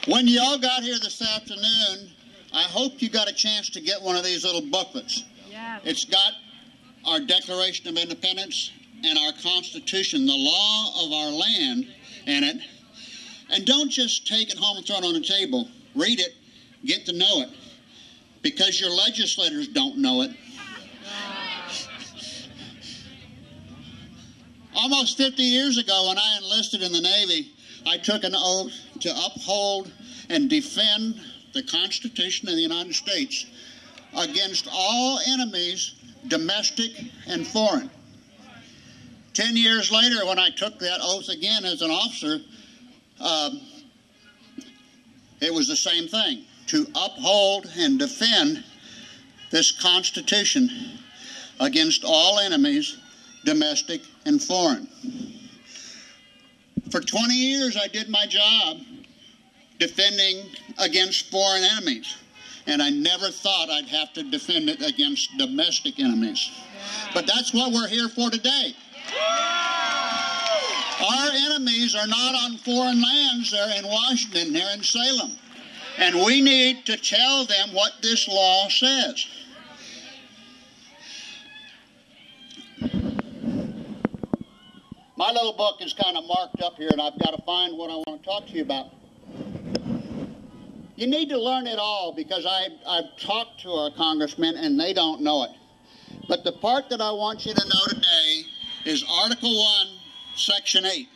When you all got here this afternoon, I hope you got a chance to get one of these little booklets. Yeah. It's got our Declaration of Independence and our Constitution, the law of our land in it. And don't just take it home and throw it on the table. Read it, get to know it, because your legislators don't know it. Almost 50 years ago, when I enlisted in the Navy, I took an oath to uphold and defend the Constitution of the United States against all enemies, domestic and foreign. 10 years later, when I took that oath again as an officer, it was the same thing, to uphold and defend this Constitution against all enemies, domestic and foreign. For 20 years, I did my job defending against foreign enemies, and I never thought I'd have to defend it against domestic enemies. But that's what we're here for today. Our enemies are not on foreign lands. They're in Washington, they're in Salem. And we need to tell them what this law says. My little book is kind of marked up here, and I've got to find what I want to talk to you about. You need to learn it all, because I've talked to our congressmen and they don't know it. But the part that I want you to know today is Article 1, Section 8.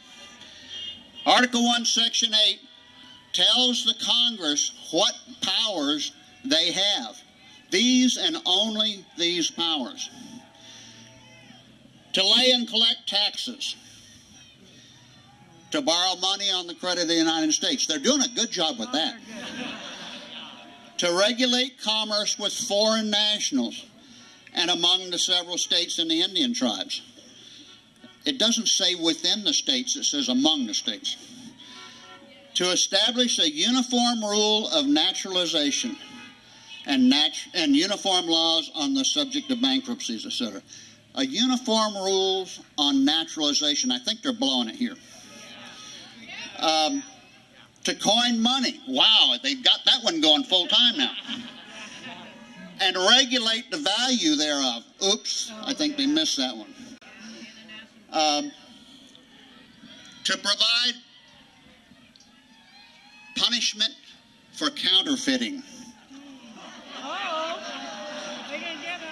Article 1, Section 8 tells the Congress what powers they have. These and only these powers. To lay and collect taxes. To borrow money on the credit of the United States. They're doing a good job with that. To regulate commerce with foreign nationals and among the several states and the Indian tribes. It doesn't say within the states, it says among the states. To establish a uniform rule of naturalization and uniform laws on the subject of bankruptcies, etc. A uniform rules on naturalization. I think they're blowing it here. To coin money. Wow, they've got that one going full time now. And regulate the value thereof. Oops, I think they missed that one. To provide punishment for counterfeiting.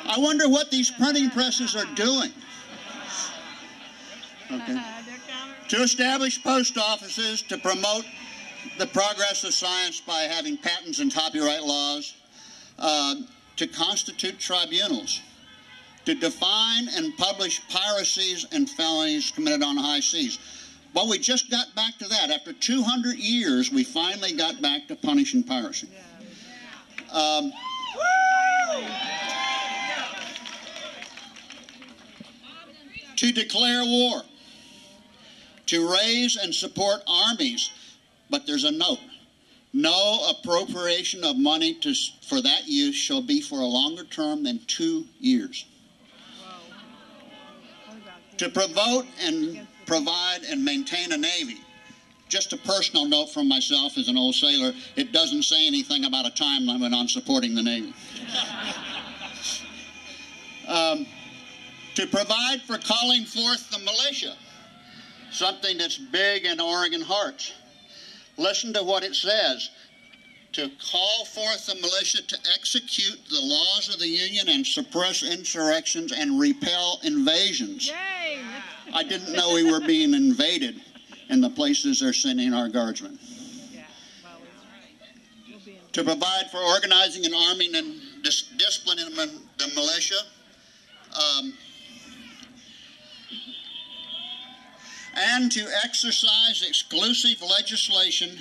I wonder what these printing presses are doing. Okay. To establish post offices to promote the progress of science by having patents and copyright laws, to constitute tribunals, to define and publish piracies and felonies committed on high seas. Well, we just got back to that. After 200 years, we finally got back to punishing piracy. To declare war. To raise and support armies, but there's a note. No appropriation of money for that use shall be for a longer term than 2 years. To promote and provide and maintain a navy. Just a personal note from myself as an old sailor, it doesn't say anything about a time limit on supporting the navy. To provide for calling forth the militia. Something that's big in Oregon hearts. Listen to what it says. To call forth the militia to execute the laws of the Union and suppress insurrections and repel invasions. Yay! I didn't know we were being invaded in the places they're sending our guardsmen. Yeah, well, we'll be in. To provide for organizing and arming and disciplining the militia. And to exercise exclusive legislation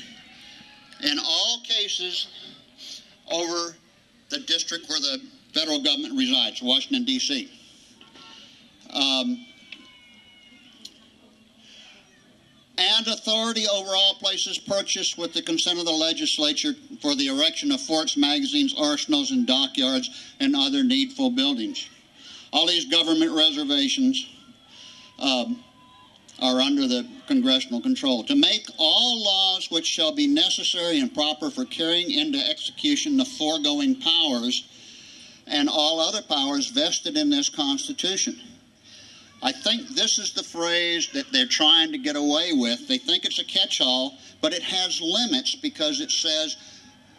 in all cases over the district where the federal government resides, Washington, D.C. And authority over all places purchased with the consent of the legislature for the erection of forts, magazines, arsenals, and dockyards, and other needful buildings. All these government reservations are under the congressional control. To make all laws which shall be necessary and proper for carrying into execution the foregoing powers and all other powers vested in this Constitution. I think this is the phrase that they're trying to get away with. They think it's a catch-all, but it has limits because it says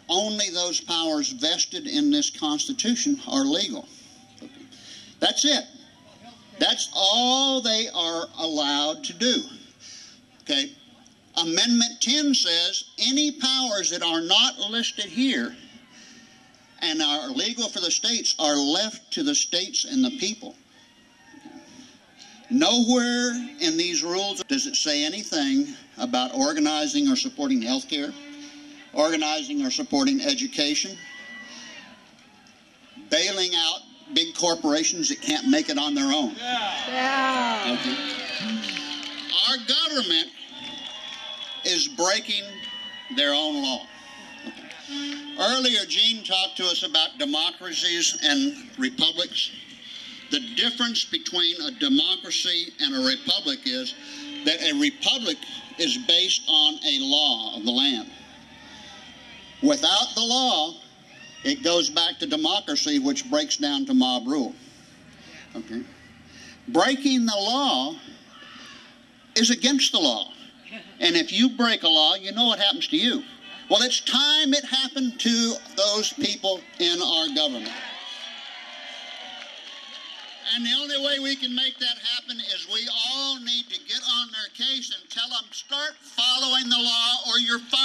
only those powers vested in this Constitution are legal. That's it. That's all they are allowed to do. Okay. Amendment 10 says any powers that are not listed here and are legal for the states are left to the states and the people. Nowhere in these rules does it say anything about organizing or supporting health care, organizing or supporting education, bailing out big corporations that can't make it on their own. Yeah. Okay. Our government is breaking their own law. Okay. Earlier, Gene talked to us about democracies and republics. The difference between a democracy and a republic is that a republic is based on a law of the land. Without the law, it goes back to democracy, which breaks down to mob rule. Okay. Breaking the law is against the law. And if you break a law, you know what happens to you. Well, it's time it happened to those people in our government. And the only way we can make that happen is we all need to get on their case and tell them, start following the law or you're fired.